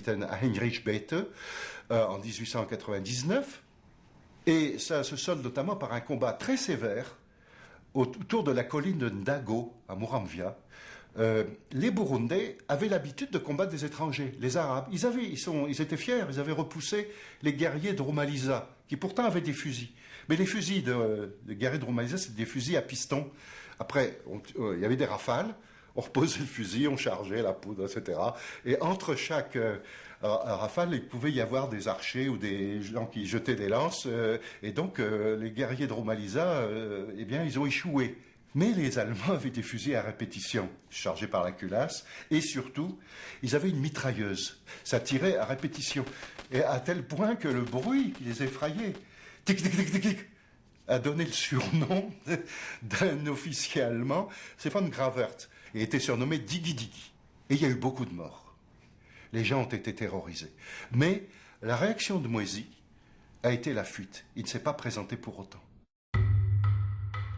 capitaine Heinrich Bethe en 1899. Et ça se solde notamment par un combat très sévère autour de la colline de Ndago, à Muramvya. Les Burundais avaient l'habitude de combattre des étrangers, les Arabes. Ils étaient fiers, ils avaient repoussé les guerriers de Rumalisa, qui pourtant avaient des fusils. Mais les fusils de guerriers de Rumalisa, c'était des fusils à piston. Après, il y avait des rafales, on reposait le fusil, on chargeait la poudre, etc. Et entre chaque rafale, il pouvait y avoir des archers ou des gens qui jetaient des lances. Et donc, les guerriers de Rumalisa, eh bien, ils ont échoué. Mais les Allemands avaient des fusils à répétition, chargés par la culasse, et surtout, ils avaient une mitrailleuse. Ça tirait à répétition, et à tel point que le bruit qui les effrayait, tic tic tic tic tic, a donné le surnom d'un officier allemand, Stefan Gravert, et était surnommé Digi Digi. Et il y a eu beaucoup de morts. Les gens ont été terrorisés. Mais la réaction de Moisy a été la fuite. Il ne s'est pas présenté pour autant.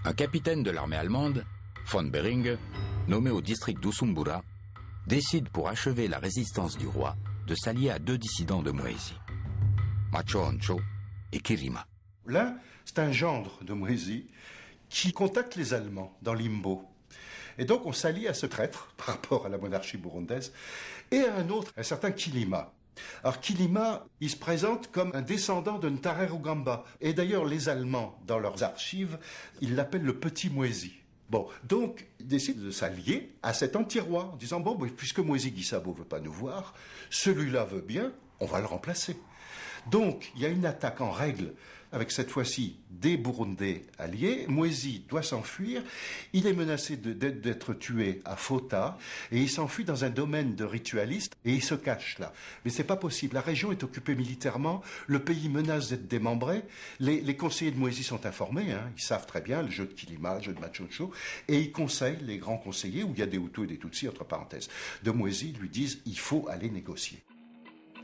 Un capitaine de l'armée allemande, von Behring, nommé au district d'Usumbura, décide pour achever la résistance du roi de s'allier à deux dissidents de Moisy, Machoncho et Kirima. L'un, c'est un gendre de Moisy qui contacte les Allemands dans Limbo. Et donc on s'allie à ce traître par rapport à la monarchie burundaise et à un autre, un certain Kilima. Alors Kilima, il se présente comme un descendant de Ntare Rugamba. Et d'ailleurs, les Allemands, dans leurs archives, ils l'appellent le petit Moisy. Bon, donc, ils décident de s'allier à cet anti-roi, en disant, bon, puisque Moisy Gisabo ne veut pas nous voir, celui-là veut bien, on va le remplacer. Donc, il y a une attaque en règle, avec cette fois-ci des Burundais alliés. Moisy doit s'enfuir. Il est menacé d'être tué à Fota et il s'enfuit dans un domaine de ritualistes et il se cache là. Mais c'est pas possible. La région est occupée militairement. Le pays menace d'être démembré. Les conseillers de Moisy sont informés. Ils savent très bien le jeu de Kilima, le jeu de Machoncho. Et ils conseillent, les grands conseillers, où il y a des Hutus et des Tutsis, entre parenthèses, de Moisy, lui disent il faut aller négocier.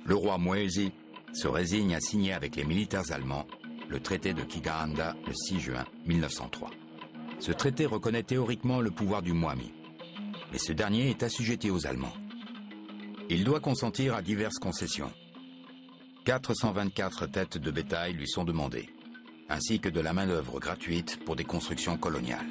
Le roi Moisy se résigne à signer avec les militaires allemands le traité de Kigaanda le 6 juin 1903. Ce traité reconnaît théoriquement le pouvoir du Mwami, mais ce dernier est assujetti aux Allemands. Il doit consentir à diverses concessions. 424 têtes de bétail lui sont demandées, ainsi que de la main-d'œuvre gratuite pour des constructions coloniales.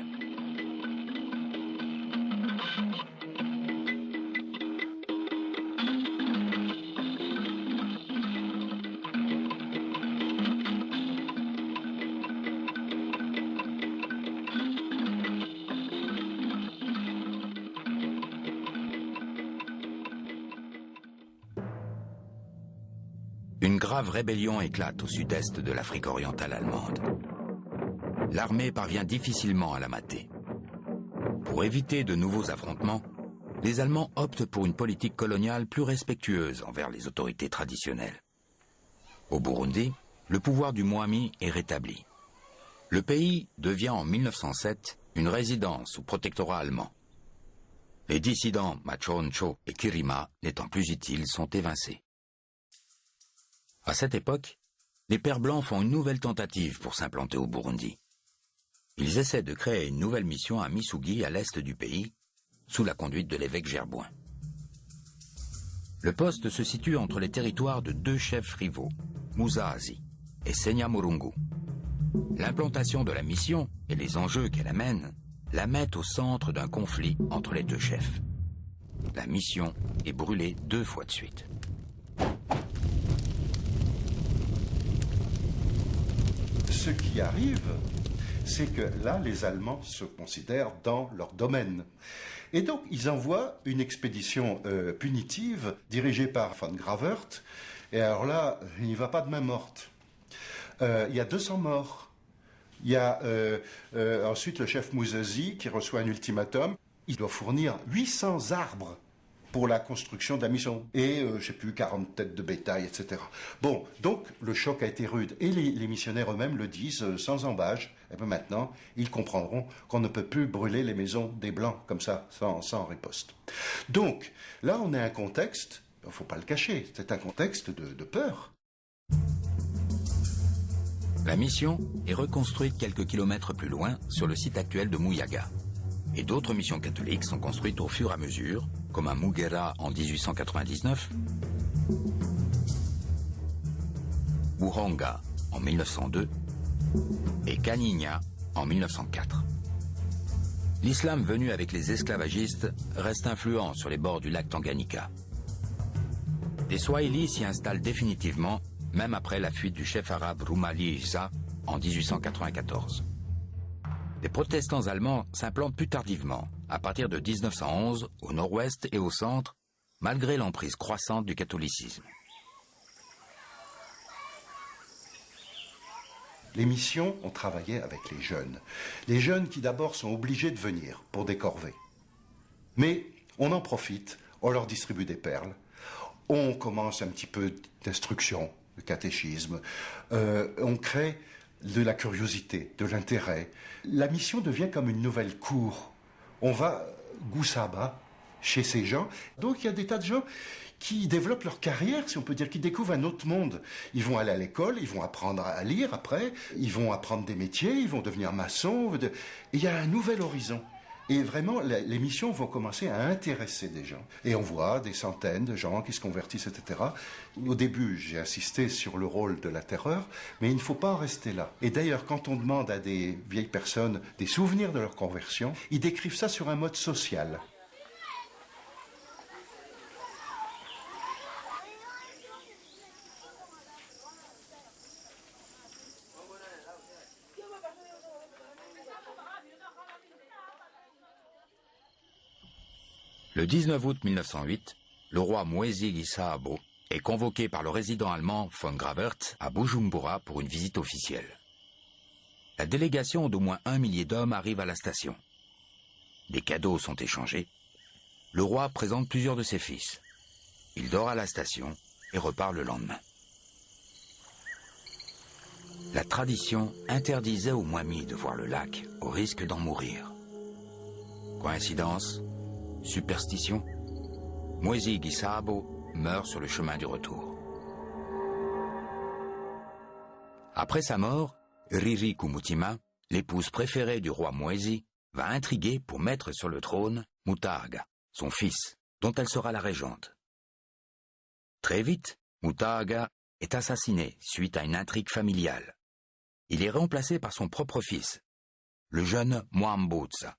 Une grave rébellion éclate au sud-est de l'Afrique orientale allemande. L'armée parvient difficilement à la mater. Pour éviter de nouveaux affrontements, les Allemands optent pour une politique coloniale plus respectueuse envers les autorités traditionnelles. Au Burundi, le pouvoir du Mwami est rétabli. Le pays devient en 1907 une résidence sous protectorat allemand. Les dissidents Machoncho et Kirima, n'étant plus utiles, sont évincés. À cette époque, les Pères Blancs font une nouvelle tentative pour s'implanter au Burundi. Ils essaient de créer une nouvelle mission à Misugi, à l'est du pays, sous la conduite de l'évêque Gerboin. Le poste se situe entre les territoires de deux chefs rivaux, Muzazi et Senyamurungu. L'implantation de la mission et les enjeux qu'elle amène la mettent au centre d'un conflit entre les deux chefs. La mission est brûlée 2 fois de suite. Ce qui arrive, c'est que là, les Allemands se considèrent dans leur domaine. Et donc, ils envoient une expédition punitive dirigée par von Gravert. Et alors là, il n'y va pas de main morte. Il y a 200 morts. Il y a ensuite le chef Muzazi qui reçoit un ultimatum. Il doit fournir 800 arbres pour la construction de la mission. Et, je ne sais plus, 40 têtes de bétail, etc. Bon, donc le choc a été rude. Et les missionnaires eux-mêmes le disent sans embâche. Et bien maintenant, ils comprendront qu'on ne peut plus brûler les maisons des Blancs comme ça, sans riposte. Donc, là, on a un contexte, il ne faut pas le cacher, c'est un contexte de peur. La mission est reconstruite quelques kilomètres plus loin, sur le site actuel de Muyaga. Et d'autres missions catholiques sont construites au fur et à mesure, comme à Mugera en 1899 Buhonga en 1902 et Canigna en 1904. L'islam venu avec les esclavagistes reste influent sur les bords du lac Tanganyika. Les Swahili s'y installent définitivement, même après la fuite du chef arabe Roumali Issa en 1894. Les protestants allemands s'implantent plus tardivement, à partir de 1911, au nord-ouest et au centre, malgré l'emprise croissante du catholicisme. Les missions ont travaillé avec les jeunes. Les jeunes qui d'abord sont obligés de venir pour des corvées. Mais on en profite, on leur distribue des perles, on commence un petit peu d'instruction, de catéchisme, on crée de la curiosité, de l'intérêt. La mission devient comme une nouvelle cour. On va Goussaba, chez ces gens. Donc il y a des tas de gens qui développent leur carrière, si on peut dire, qui découvrent un autre monde. Ils vont aller à l'école, ils vont apprendre à lire après, ils vont apprendre des métiers, ils vont devenir maçons. Et il y a un nouvel horizon. Et vraiment, les missions vont commencer à intéresser des gens. Et on voit des centaines de gens qui se convertissent, etc. Au début, j'ai insisté sur le rôle de la terreur, mais il ne faut pas en rester là. Et d'ailleurs, quand on demande à des vieilles personnes des souvenirs de leur conversion, ils décrivent ça sur un mode social. Le 19 août 1908, le roi Mwezi Gisabo est convoqué par le résident allemand von Gravert à Bujumbura pour une visite officielle. La délégation d'au moins 1 millier d'hommes arrive à la station. Des cadeaux sont échangés. Le roi présente plusieurs de ses fils. Il dort à la station et repart le lendemain. La tradition interdisait aux Mwami de voir le lac au risque d'en mourir. Coïncidence ? Superstition, Mwezi Gisabo meurt sur le chemin du retour. Après sa mort, Riri Kumutima, l'épouse préférée du roi Mwezi, va intriguer pour mettre sur le trône Mutaaga, son fils, dont elle sera la régente. Très vite, Mutaaga est assassiné suite à une intrigue familiale. Il est remplacé par son propre fils, le jeune Mwambutsa,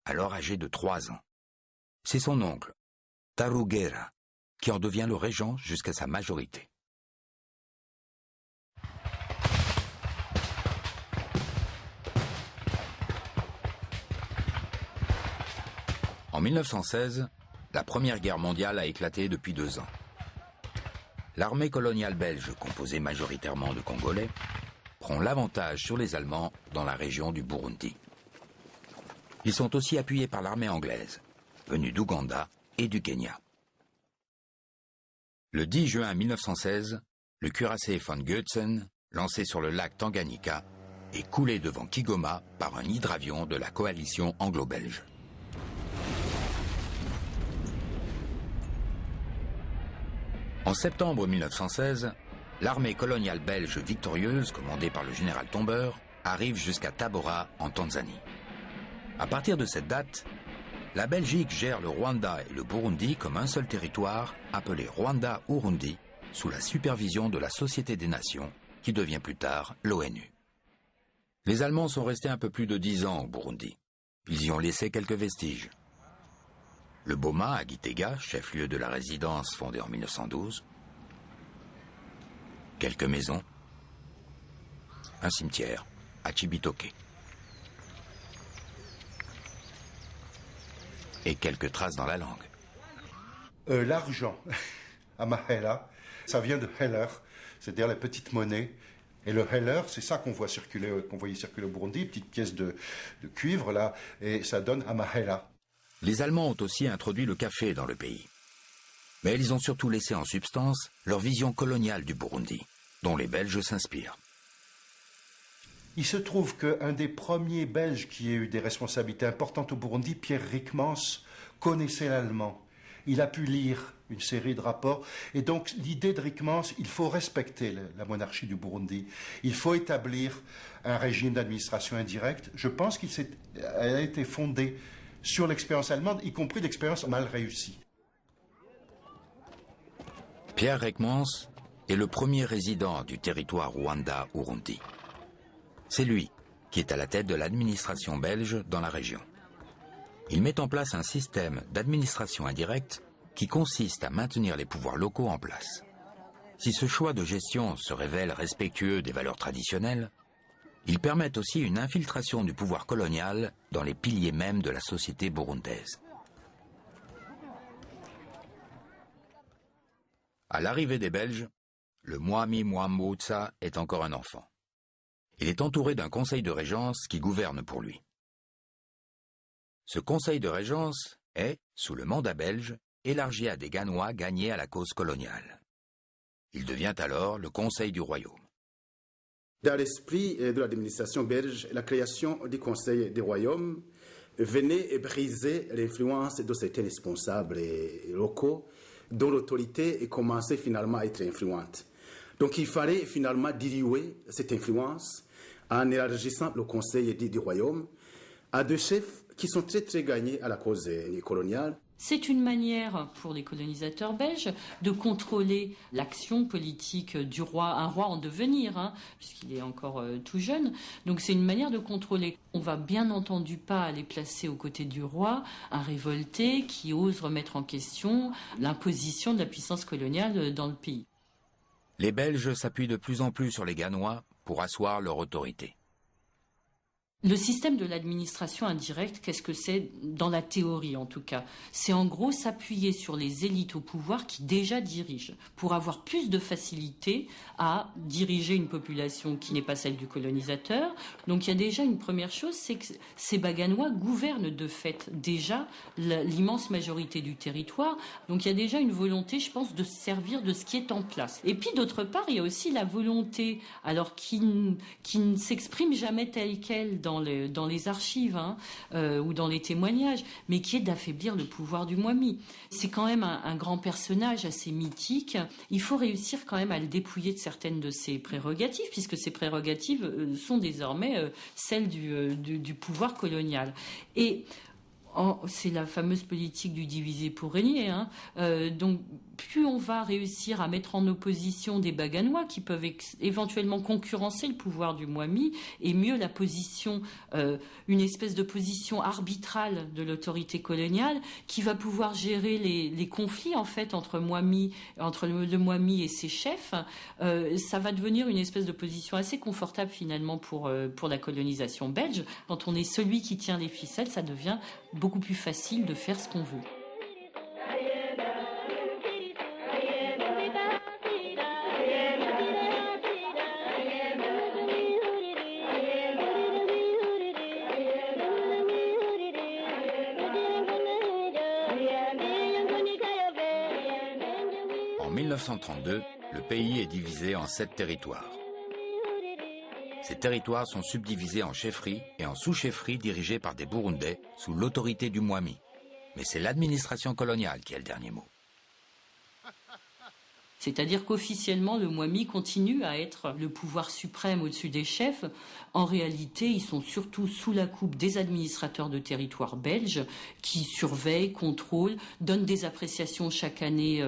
alors âgé de 3 ans. C'est son oncle, Tarugera, qui en devient le régent jusqu'à sa majorité. En 1916, la Première Guerre mondiale a éclaté depuis 2 ans. L'armée coloniale belge, composée majoritairement de Congolais, prend l'avantage sur les Allemands dans la région du Burundi. Ils sont aussi appuyés par l'armée anglaise, venus d'Ouganda et du Kenya. Le 10 juin 1916, le cuirassé von Goetzen, lancé sur le lac Tanganyika, est coulé devant Kigoma par un hydravion de la coalition anglo-belge. En septembre 1916, l'armée coloniale belge victorieuse, commandée par le général Tombeur, arrive jusqu'à Tabora, en Tanzanie. À partir de cette date, la Belgique gère le Rwanda et le Burundi comme un seul territoire, appelé Rwanda-Urundi, sous la supervision de la Société des Nations, qui devient plus tard l'ONU. Les Allemands sont restés un peu plus de 10 ans au Burundi. Ils y ont laissé quelques vestiges. Le Boma à Gitega, chef-lieu de la résidence fondée en 1912. Quelques maisons. Un cimetière à Chibitoke. Et quelques traces dans la langue. L'argent, Amahela, ça vient de Heller, c'est-à-dire la petite monnaie. Et le Heller, c'est ça qu'on voyait circuler au Burundi, petite pièce de cuivre là, et ça donne Amahela. Les Allemands ont aussi introduit le café dans le pays. Mais ils ont surtout laissé en substance leur vision coloniale du Burundi, dont les Belges s'inspirent. Il se trouve qu'un des premiers Belges qui ait eu des responsabilités importantes au Burundi, Pierre Ryckmans, connaissait l'allemand. Il a pu lire une série de rapports. Et donc, l'idée de Ryckmans, il faut respecter la monarchie du Burundi. Il faut établir un régime d'administration indirecte. Je pense qu'elle a été fondée sur l'expérience allemande, y compris l'expérience mal réussie. Pierre Reckmans est le premier résident du territoire Rwanda-Urundi. C'est lui qui est à la tête de l'administration belge dans la région. Il met en place un système d'administration indirecte qui consiste à maintenir les pouvoirs locaux en place. Si ce choix de gestion se révèle respectueux des valeurs traditionnelles, il permet aussi une infiltration du pouvoir colonial dans les piliers mêmes de la société burundaise. À l'arrivée des Belges, le Mwami Mwambutsa est encore un enfant. Il est entouré d'un conseil de régence qui gouverne pour lui. Ce conseil de régence est, sous le mandat belge, élargi à des Ganois gagnés à la cause coloniale. Il devient alors le conseil du royaume. Dans l'esprit de l'administration belge, la création du conseil du royaume venait briser l'influence de certains responsables locaux dont l'autorité commençait finalement à être influente. Donc il fallait finalement diluer cette influence en élargissant le conseil du royaume à deux chefs qui sont très gagnés à la cause coloniale. C'est une manière pour les colonisateurs belges de contrôler l'action politique du roi, un roi en devenir, puisqu'il est encore tout jeune. Donc c'est une manière de contrôler. On va bien entendu pas aller placer aux côtés du roi un révolté qui ose remettre en question l'imposition de la puissance coloniale dans le pays. Les Belges s'appuient de plus en plus sur les Ganois pour asseoir leur autorité. Le système de l'administration indirecte, qu'est-ce que c'est dans la théorie en tout cas? C'est en gros s'appuyer sur les élites au pouvoir qui déjà dirigent pour avoir plus de facilité à diriger une population qui n'est pas celle du colonisateur. Donc il y a déjà une première chose, c'est que ces Baganois gouvernent de fait déjà l'immense majorité du territoire. Donc il y a déjà une volonté, je pense, de se servir de ce qui est en place. Et puis d'autre part, il y a aussi la volonté, alors qui ne s'exprime jamais telle qu'elle dans les archives ou dans les témoignages, mais qui est d'affaiblir le pouvoir du Mwami. C'est quand même un grand personnage assez mythique. Il faut réussir quand même à le dépouiller de certaines de ses prérogatives, puisque ses prérogatives sont désormais celles du pouvoir colonial. Et c'est la fameuse politique du diviser pour régner. Donc, plus on va réussir à mettre en opposition des Baganois qui peuvent éventuellement concurrencer le pouvoir du Mwami, et mieux la position, une espèce de position arbitrale de l'autorité coloniale qui va pouvoir gérer les conflits en fait entre le Mwami et ses chefs, ça va devenir une espèce de position assez confortable finalement pour la colonisation belge. Quand on est celui qui tient les ficelles, ça devient beaucoup plus facile de faire ce qu'on veut. En 1932, le pays est divisé en 7 territoires. Ces territoires sont subdivisés en chefferies et en sous-chefferies dirigées par des Burundais sous l'autorité du Mwami. Mais c'est l'administration coloniale qui a le dernier mot. C'est-à-dire qu'officiellement, le Mwami continue à être le pouvoir suprême au-dessus des chefs. En réalité, ils sont surtout sous la coupe des administrateurs de territoire belges qui surveillent, contrôlent, donnent des appréciations chaque année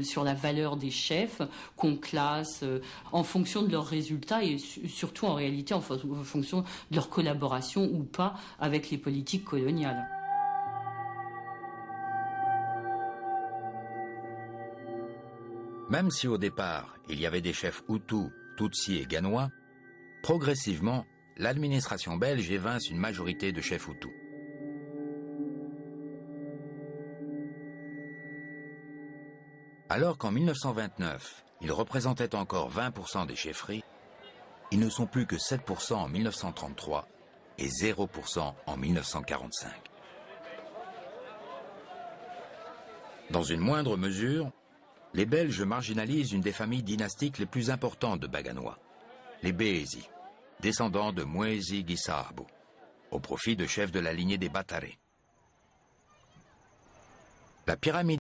sur la valeur des chefs qu'on classe en fonction de leurs résultats et surtout en réalité en fonction de leur collaboration ou pas avec les politiques coloniales. Même si au départ, il y avait des chefs Hutus, Tutsis et Ganois, progressivement, l'administration belge évince une majorité de chefs Hutus. Alors qu'en 1929, ils représentaient encore 20% des chefferies, ils ne sont plus que 7% en 1933 et 0% en 1945. Dans une moindre mesure, les Belges marginalisent une des familles dynastiques les plus importantes de Baganois, les Béhézi, descendants de Mwezi Gisaabu, au profit de chefs de la lignée des Batare. La pyramide